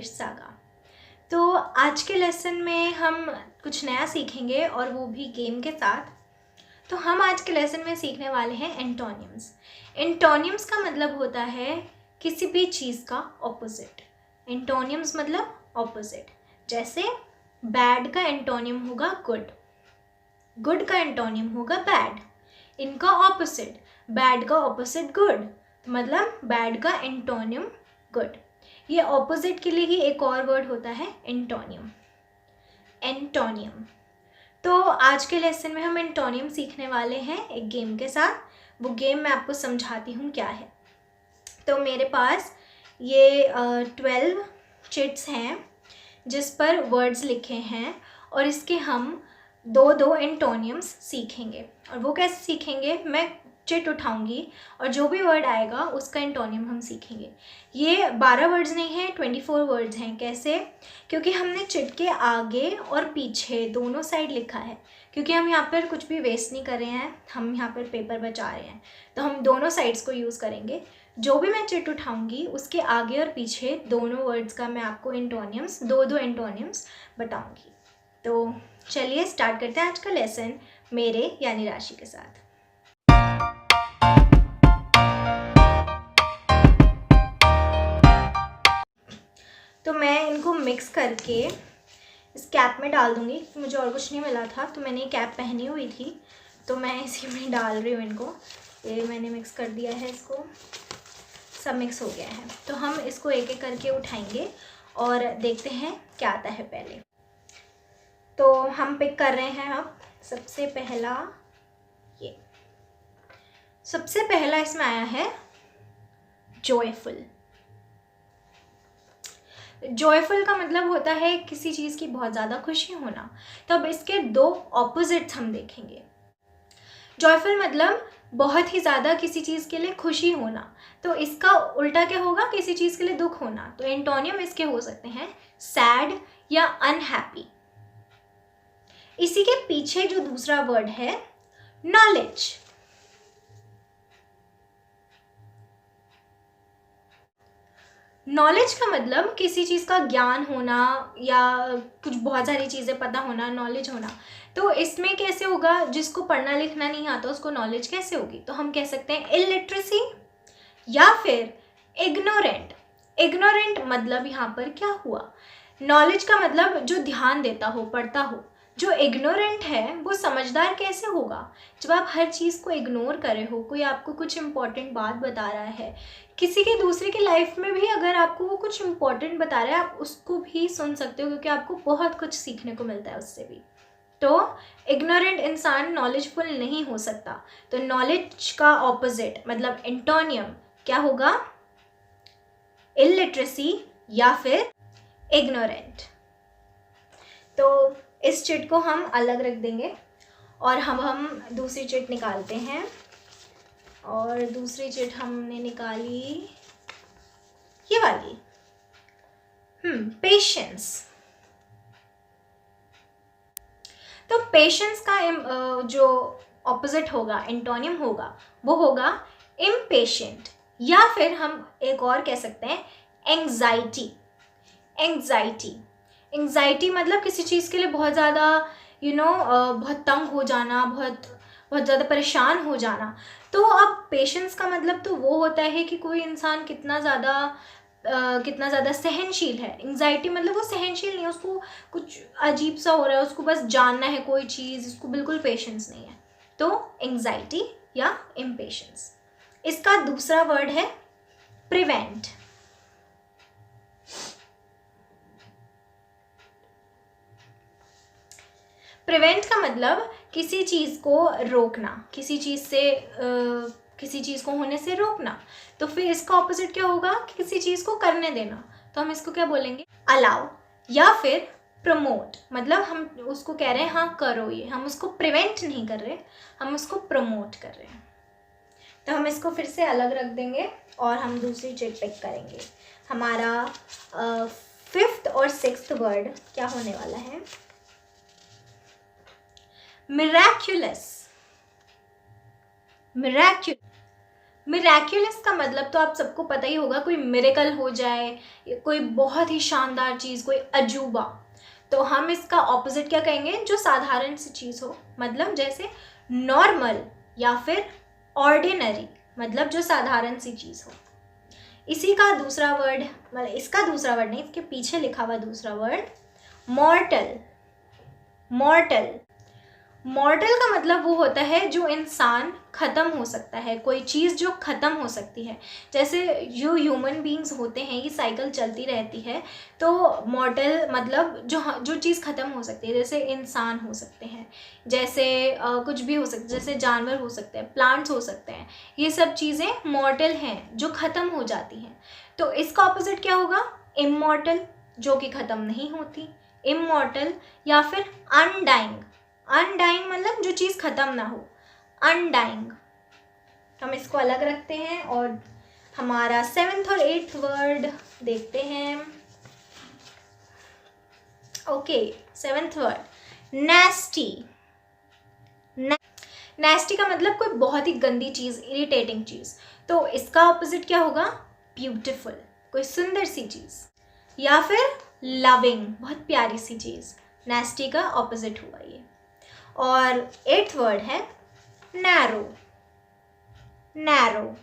Saga. तो आज के लेसन में हम कुछ नया सीखेंगे और वो भी गेम के साथ। तो हम आज के लेसन में सीखने वाले हैं एंटोनियम्स। एंटोनियम्स का मतलब होता है किसी भी चीज़ का ऑपोजिट। एंटोनियम्स मतलब ऑपोजिट। जैसे बैड का एंटोनियम होगा गुड, गुड का एंटोनियम होगा बैड। इनका ऑपोजिट, बैड का ऑपोजिट गुड, तो मतलब बैड का एंटोनियम गुड। ये ऑपोजिट के लिए ही एक और वर्ड होता है एंटोनियम। एंटोनियम। तो आज के लेसन में हम एंटोनियम सीखने वाले हैं एक गेम के साथ। वो गेम मैं आपको समझाती हूँ क्या है। तो मेरे पास ये 12 चिट्स हैं जिस पर वर्ड्स लिखे हैं और इसके हम दो दो एंटोनियम्स सीखेंगे। और वो कैसे सीखेंगे, मैं चिट उठाऊंगी और जो भी वर्ड आएगा उसका एंटोनियम हम सीखेंगे। ये 12 वर्ड्स नहीं हैं, 24 वर्ड्स हैं। कैसे? क्योंकि हमने चिट के आगे और पीछे दोनों साइड लिखा है, क्योंकि हम यहाँ पर कुछ भी वेस्ट नहीं कर रहे हैं, हम यहाँ पर पेपर बचा रहे हैं, तो हम दोनों साइड्स को यूज़ करेंगे। जो भी मैं चिट उठाऊंगी उसके आगे और पीछे दोनों वर्ड्स का मैं आपको एंटोनियम्स, दो दो एंटोनियम्स बताऊंगी। तो चलिए स्टार्ट करते हैं आज का लेसन मेरे यानी राशि के साथ। तो मैं इनको मिक्स करके इस कैप में डाल दूंगी। मुझे और कुछ नहीं मिला था तो मैंने ये कैप पहनी हुई थी, तो मैं इसी में डाल रही हूँ इनको। ये मैंने मिक्स कर दिया है, इसको सब मिक्स हो गया है। तो हम इसको एक एक करके उठाएंगे और देखते हैं क्या आता है पहले। तो हम पिक कर रहे हैं अब सबसे पहला। ये सबसे पहला इसमें आया है जॉयफुल। जॉयफुल का मतलब होता है किसी चीज़ की बहुत ज़्यादा खुशी होना। तो अब इसके दो ऑपोजिट्स हम देखेंगे। जॉयफुल मतलब बहुत ही ज़्यादा किसी चीज़ के लिए खुशी होना, तो इसका उल्टा क्या होगा, किसी चीज़ के लिए दुख होना। तो एंटोनियम इसके हो सकते हैं सैड या अनहैप्पी। इसी के पीछे जो दूसरा वर्ड है नॉलेज। नॉलेज का मतलब किसी चीज़ का ज्ञान होना या कुछ बहुत सारी चीज़ें पता होना, नॉलेज होना। तो इसमें कैसे होगा, जिसको पढ़ना लिखना नहीं आता उसको नॉलेज कैसे होगी? तो हम कह सकते हैं इलिटरेसी या फिर इग्नोरेंट। इग्नोरेंट मतलब यहाँ पर क्या हुआ, नॉलेज का मतलब जो ध्यान देता हो, पढ़ता हो। जो इग्नोरेंट है वो समझदार कैसे होगा? जब आप हर चीज़ को इग्नोर कर रहे हो, कोई आपको कुछ इम्पोर्टेंट बात बता रहा है, किसी के दूसरे की लाइफ में भी अगर आपको वो कुछ इम्पोर्टेंट बता रहा है, आप उसको भी सुन सकते हो, क्योंकि आपको बहुत कुछ सीखने को मिलता है उससे भी। तो इग्नोरेंट इंसान नॉलेजफुल नहीं हो सकता। तो नॉलेज का ऑपोजिट मतलब एंटोनियम क्या होगा, इलिटरेसी या फिर इग्नोरेंट। तो इस चिट को हम अलग रख देंगे और हम दूसरी चिट निकालते हैं। और दूसरी चिट हमने निकाली ये वाली, पेशेंस। तो पेशेंस का जो ऑपोजिट होगा, एंटोनियम होगा, वो होगा इम्पेशेंट या फिर हम एक और कह सकते हैं एंग्जाइटी। एंग्जाइटी, एंग्जाइटी मतलब किसी चीज़ के लिए बहुत ज़्यादा बहुत तंग हो जाना, बहुत ज़्यादा परेशान हो जाना। तो अब पेशेंस का मतलब तो वो होता है कि कोई इंसान कितना ज़्यादा सहनशील है। एंग्जाइटी मतलब वो सहनशील नहीं है, उसको कुछ अजीब सा हो रहा है, उसको बस जानना है कोई चीज़, उसको बिल्कुल पेशेंस नहीं है। तो एंग्जाइटी या इम्पेशेंस। इसका दूसरा वर्ड है प्रिवेंट। प्रिवेंट का मतलब किसी चीज़ को रोकना, किसी चीज़ को होने से रोकना। तो फिर इसका ऑपोजिट क्या होगा, किसी चीज़ को करने देना। तो हम इसको क्या बोलेंगे, अलाउ या फिर प्रमोट। मतलब हम उसको कह रहे हैं हाँ करो ये, हम उसको प्रिवेंट नहीं कर रहे, हम उसको प्रमोट कर रहे हैं। तो हम इसको फिर से अलग रख देंगे और हम दूसरी चिट पिक करेंगे। हमारा 5th और 6th वर्ड क्या होने वाला है, मिराक्युलस। मिराक्युलस का मतलब तो आप सबको पता ही होगा, कोई मिरेकल हो जाए, कोई बहुत ही शानदार चीज़, कोई अजूबा। तो हम इसका ऑपोजिट क्या कहेंगे, जो साधारण सी चीज़ हो, मतलब जैसे नॉर्मल या फिर ऑर्डिनरी, मतलब जो साधारण सी चीज़ हो। इसी का दूसरा वर्ड, मतलब इसका दूसरा वर्ड नहीं, इसके पीछे लिखा हुआ दूसरा वर्ड मॉर्टल। मॉर्टल मॉर्टल का मतलब वो होता है जो इंसान ख़त्म हो सकता है, कोई चीज़ जो ख़त्म हो सकती है। जैसे जो ह्यूमन बींग्स होते हैं, ये साइकिल चलती रहती है, तो मॉर्टल मतलब जो चीज़ ख़त्म हो सकती है, जैसे इंसान हो सकते हैं, जैसे कुछ भी हो सकता है, जैसे जानवर हो सकते हैं, प्लांट्स हो सकते हैं, ये सब चीज़ें मॉर्टल हैं, जो ख़त्म हो जाती हैं। तो इसका ऑपोजिट क्या होगा, इमॉर्टल, जो कि ख़त्म नहीं होती, इमॉर्टल, या फिर अनडाइंग। अनडाइंग मतलब जो चीज़ ख़त्म ना हो, अनडाइंग। हम इसको अलग रखते हैं और हमारा 7th और 8th वर्ड देखते हैं। Okay, 7th word नेस्टी। नेस्टी का मतलब कोई बहुत ही गंदी चीज़, इरिटेटिंग चीज़। तो इसका ऑपोजिट क्या होगा, ब्यूटिफुल, कोई सुंदर सी चीज़, या फिर लविंग, बहुत प्यारी सी चीज़। नेस्टी का ऑपोजिट हुआ ये। और 8th वर्ड है नैरो। नैरो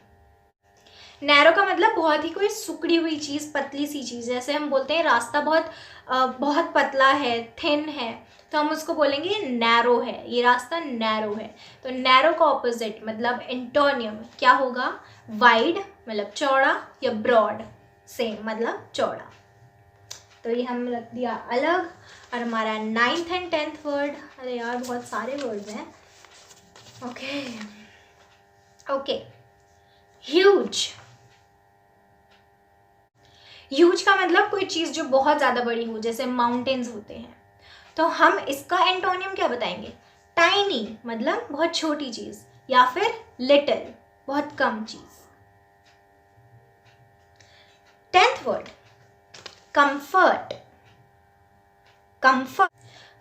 नैरो का मतलब बहुत ही कोई सुकड़ी हुई चीज़, पतली सी चीज़। जैसे हम बोलते हैं रास्ता बहुत पतला है, थिन है, तो हम उसको बोलेंगे नैरो है, ये रास्ता नैरो है। तो नैरो का ऑपोजिट मतलब एंटोनियम क्या होगा, वाइड मतलब चौड़ा, या ब्रॉड सेम मतलब चौड़ा। तो ये हम रख दिया अलग। और हमारा 9th and 10th वर्ड, अरे यार बहुत सारे वर्ड्स हैं। Okay, huge. ह्यूज का मतलब कोई चीज़ जो बहुत ज़्यादा बड़ी हो, जैसे माउंटेन्स होते हैं। तो हम इसका एंटोनियम क्या बताएंगे, टाइनी मतलब बहुत छोटी चीज़, या फिर लिटिल बहुत कम चीज़। 10th word comfort.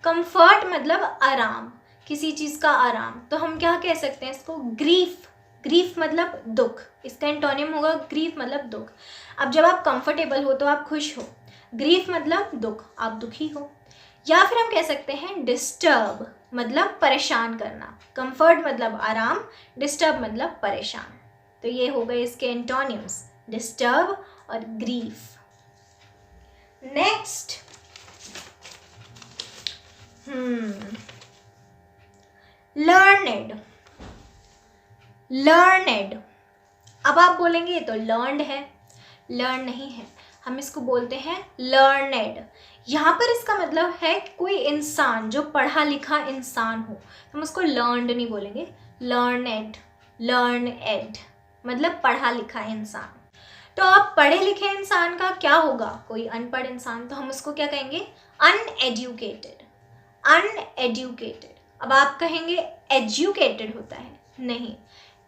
कंफर्ट मतलब आराम, किसी चीज़ का आराम। तो हम क्या कह सकते हैं इसको, ग्रीफ। ग्रीफ मतलब दुख, इसका एंटोनियम होगा ग्रीफ मतलब दुख। अब जब आप कंफर्टेबल हो तो आप खुश हो, ग्रीफ मतलब दुख, आप दुखी हो। या फिर हम कह सकते हैं डिस्टर्ब मतलब परेशान करना। कंफर्ट मतलब आराम, डिस्टर्ब मतलब परेशान। तो ये हो गए इसके एंटोनियम्स, डिस्टर्ब और ग्रीफ। Next learned. लर्नेड, अब आप बोलेंगे ये तो लर्नड है, लर्न नहीं है, हम इसको बोलते हैं लर्नेड। यहाँ पर इसका मतलब है कोई इंसान जो पढ़ा लिखा इंसान हो, हम उसको लर्नड नहीं बोलेंगे, लर्नेड। लर्नएड मतलब पढ़ा लिखा इंसान। तो अब पढ़े लिखे इंसान का क्या होगा, कोई अनपढ़ इंसान, तो हम उसको क्या कहेंगे, अनएड्यूकेटेड। अनएड्यूकेटेड। अब आप कहेंगे एजुकेटेड होता है, नहीं,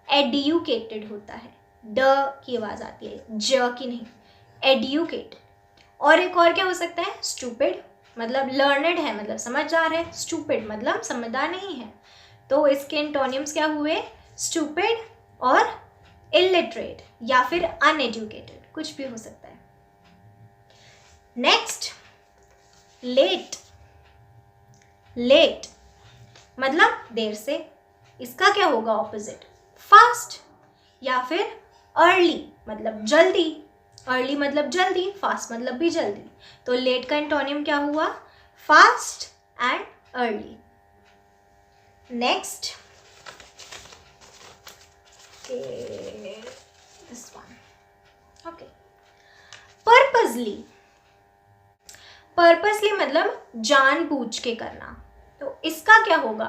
एड्यूकेटेड होता है, ड की आवाज़ आती है, ज की नहीं, एड्यूकेटेड। और एक और क्या हो सकता है, स्टूपिड मतलब लर्नेड है मतलब समझदार है, स्टूपिड मतलब समझदार नहीं है। तो इसके एंटोनियम्स क्या हुए, स्टूपिड और इलिटरेट, या फिर अनएजुकेटेड, कुछ भी हो सकता है। Next let. लेट मतलब देर से, इसका क्या होगा ऑपोजिट, फास्ट, या फिर अर्ली मतलब जल्दी। अर्ली मतलब जल्दी, फास्ट मतलब भी जल्दी। तो लेट का एंटोनियम क्या हुआ, fast and early. Next this one. Okay, purposely. Purposely मतलब जानबूझ के करना। तो इसका क्या होगा,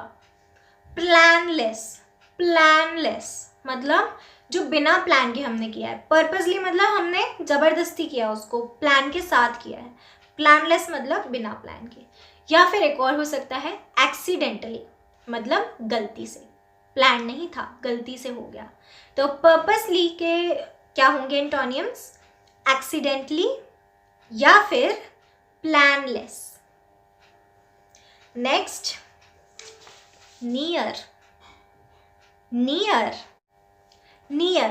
प्लानलेस। प्लानलेस मतलब जो बिना प्लान के हमने किया है, पर्पसली मतलब हमने ज़बरदस्ती किया, उसको प्लान के साथ किया है। प्लानलेस मतलब बिना प्लान के। या फिर एक और हो सकता है एक्सीडेंटली, मतलब गलती से, प्लान नहीं था, गलती से हो गया। तो पर्पसली के क्या होंगे एंटोनियम्स, एक्सीडेंटली या फिर planless. Next near. Near near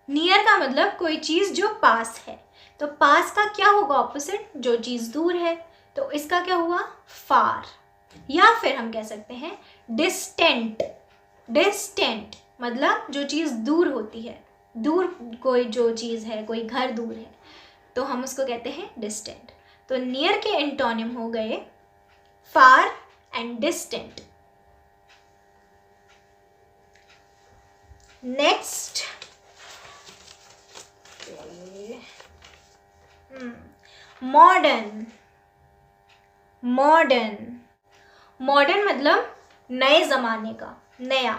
near का मतलब कोई चीज़ जो पास है, तो पास का क्या होगा ऑपोजिट, जो चीज़ दूर है, तो इसका क्या हुआ, फार। या फिर हम कह सकते हैं डिस्टेंट। डिस्टेंट मतलब जो चीज़ दूर होती है, दूर कोई जो चीज़ है, कोई घर दूर है, तो हम उसको कहते हैं डिस्टेंट। तो नियर के एंटोनिम हो गए far and distant. Next modern. Modern, modern मतलब नए ज़माने का, नया।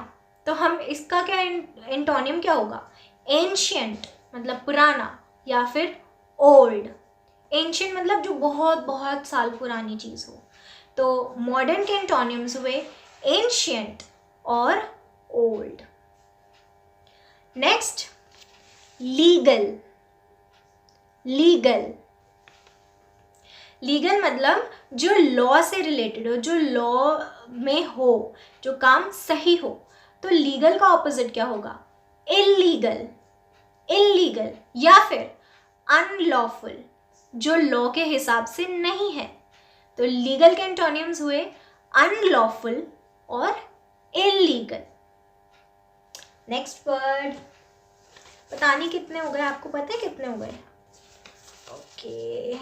तो हम इसका क्या एंटोनिम क्या होगा, एंशियंट मतलब पुराना, या फिर ओल्ड। एंशियंट मतलब जो बहुत बहुत साल पुरानी चीज़ हो। तो मॉडर्न के एंटोनिम्स हुए एंशियंट और old. Next legal. Legal, legal मतलब जो लॉ से रिलेटेड हो, जो लॉ में हो, जो काम सही हो। तो लीगल का ऑपोजिट क्या होगा, इलीगल। इलीगल या फिर अनलॉफुल, जो लॉ के हिसाब से नहीं है। तो लीगल के एंटोनिम्स हुए अनलॉफुल और इलीगल। नेक्स्ट वर्ड, पता नहीं कितने हो गए, आपको पता है कितने हो गए? Okay,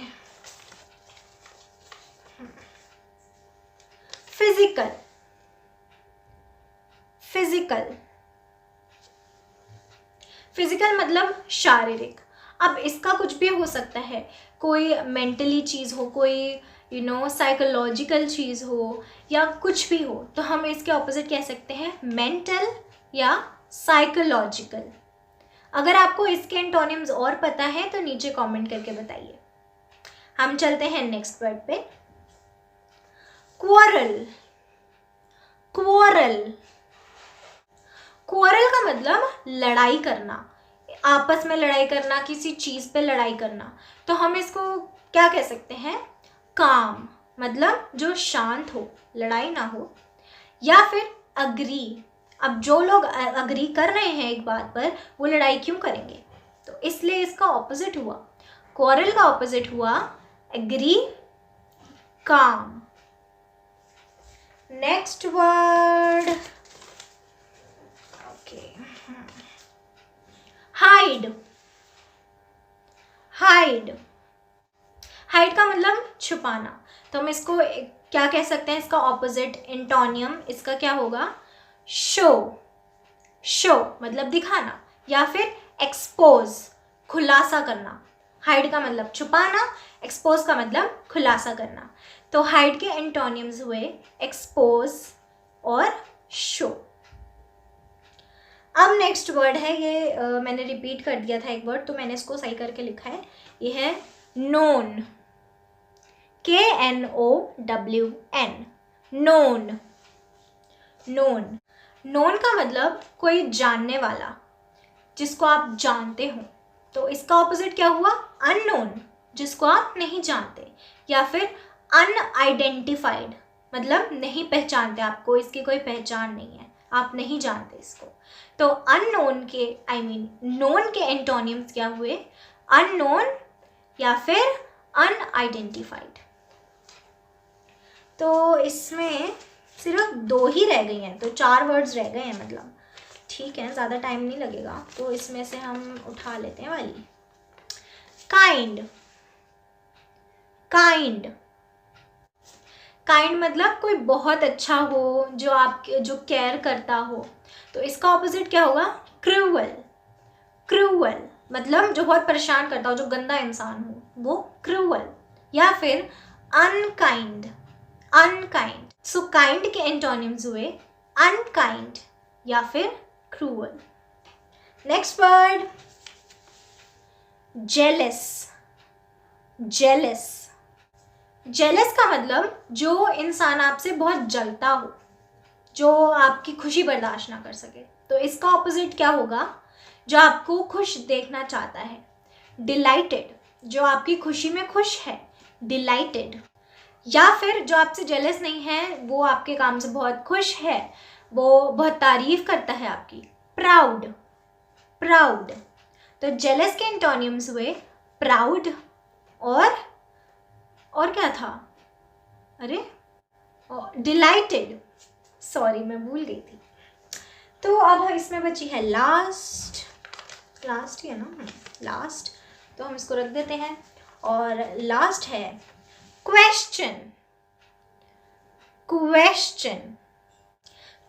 physical. फिजिकल, फिजिकल मतलब शारीरिक। अब इसका कुछ भी हो सकता है, कोई मेंटली चीज़ हो, कोई साइकोलॉजिकल चीज़ हो, या कुछ भी हो, तो हम इसके ऑपोजिट कह सकते हैं मेंटल या साइकोलॉजिकल। अगर आपको इसके एंटोनिम्स और पता है तो नीचे कमेंट करके बताइए। हम चलते हैं नेक्स्ट वर्ड पे, क्वारल। क्वारल, क्वारल का मतलब लड़ाई करना, आपस में लड़ाई करना, किसी चीज़ पे लड़ाई करना। तो हम इसको क्या कह सकते हैं, काम मतलब जो शांत हो, लड़ाई ना हो। या फिर अग्री, अब जो लोग अग्री कर रहे हैं एक बात पर, वो लड़ाई क्यों करेंगे, तो इसलिए इसका ऑपोजिट हुआ, क्वारल का ऑपोजिट हुआ एग्री, काम। Next word, okay, hide. Hide, hide का मतलब छुपाना। तो हम इसको क्या कह सकते हैं, इसका ऑपोजिट एंटोनियम इसका क्या होगा, शो। शो मतलब दिखाना, या फिर एक्सपोज, खुलासा करना। हाइड का मतलब छुपाना, एक्सपोज का मतलब खुलासा करना। तो हाइड के एंटोनियम्स हुए एक्सपोज और शो। अब नेक्स्ट वर्ड है, ये मैंने रिपीट कर दिया था एक वर्ड, तो मैंने इसको सही करके लिखा है। ये है known, KNOWN, known. Known, known का मतलब कोई जानने वाला, जिसको आप जानते हो। तो इसका ऑपोजिट क्या हुआ, अननोन, जिसको आप नहीं जानते। या फिर अनआइडेंटिफाइड मतलब नहीं पहचानते, आपको इसकी कोई पहचान नहीं है, आप नहीं जानते इसको। तो अननोन के नोन के एंटोनिम्स क्या हुए, अननोन या फिर अनआइडेंटिफाइड। तो इसमें सिर्फ 2 ही रह गई हैं, तो 4 वर्ड्स रह गए हैं, मतलब ठीक है, ज़्यादा टाइम नहीं लगेगा। तो इसमें से हम उठा लेते हैं वाली, काइंड। काइंड, काइंड मतलब कोई बहुत अच्छा हो, जो आपके जो केयर करता हो। तो इसका ऑपोजिट क्या होगा, क्रूअल। क्रूअल मतलब जो बहुत परेशान करता हो, जो गंदा इंसान हो, वो क्रूअल। या फिर अनकाइंड। अनकाइंड, सो काइंड के एंटोनिम्स हुए अनकाइंड या फिर cruel. Next word, jealous. Jealous, jealous का मतलब जो इंसान आपसे बहुत जलता हो, जो आपकी खुशी बर्दाश्त ना कर सके। तो इसका ऑपोजिट क्या होगा, जो आपको खुश देखना चाहता है। डिलाइटेड, जो आपकी खुशी में खुश है, डिलाइटेड। या फिर जो आपसे जेलस नहीं है, वो आपके काम से बहुत खुश है, वो बहुत तारीफ करता है आपकी, प्राउड। प्राउड, तो जेलस के एंटोनियम्स हुए प्राउड और क्या था, अरे डिलाइटेड, सॉरी मैं भूल गई थी। तो अब इसमें बची है लास्ट ही है ना, लास्ट, तो हम इसको रख देते हैं। और लास्ट है क्वेश्चन।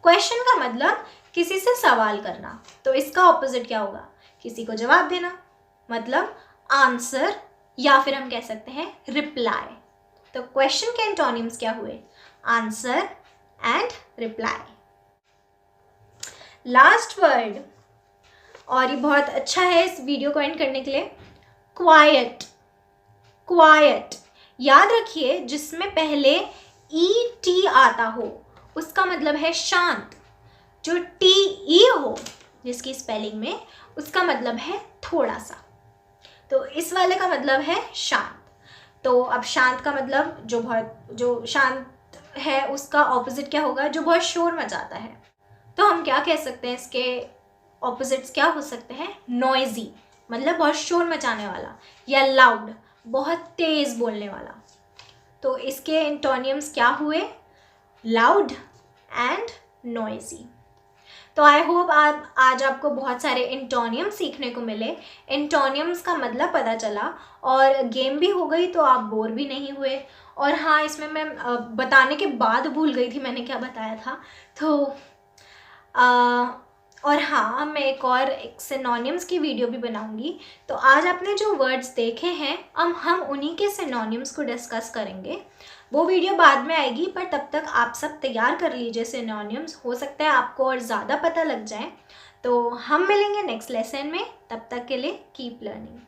क्वेश्चन का मतलब किसी से सवाल करना, तो इसका ऑपोजिट क्या होगा, किसी को जवाब देना, मतलब आंसर, या फिर हम कह सकते हैं रिप्लाई। तो क्वेश्चन के एंटोनिम्स क्या हुए, answer and reply. Last word, और ये बहुत अच्छा है इस वीडियो को एंड करने के लिए, क्वाइट। याद रखिए, जिसमें पहले ET आता हो उसका मतलब है शांत, जो TE हो जिसकी स्पेलिंग में, उसका मतलब है थोड़ा सा। तो इस वाले का मतलब है शांत। तो अब शांत का मतलब जो शांत है उसका ऑपोजिट क्या होगा, जो बहुत शोर मचाता है। तो हम क्या कह सकते हैं, इसके ऑपोजिट्स क्या हो सकते हैं, नॉइजी मतलब बहुत शोर मचाने वाला, या लाउड बहुत तेज बोलने वाला। तो इसके एंटोनियम्स क्या हुए, लाउड एंड नॉइजी। तो आई होप आज आपको बहुत सारे एंटोनियम सीखने को मिले, एंटोनियम्स का मतलब पता चला, और गेम भी हो गई तो आप बोर भी नहीं हुए। और हाँ, इसमें मैं बताने के बाद भूल गई थी मैंने क्या बताया था। तो और हाँ, मैं एक सिनोनिम्स की वीडियो भी बनाऊंगी। तो आज आपने जो वर्ड्स देखे हैं, अब हम उन्हीं के सिनोनिम्स को डिस्कस करेंगे। वो वीडियो बाद में आएगी, पर तब तक आप सब तैयार कर लीजिए सिनोनिम्स, हो सकता है आपको और ज़्यादा पता लग जाए। तो हम मिलेंगे नेक्स्ट लेसन में, तब तक के लिए कीप लर्निंग।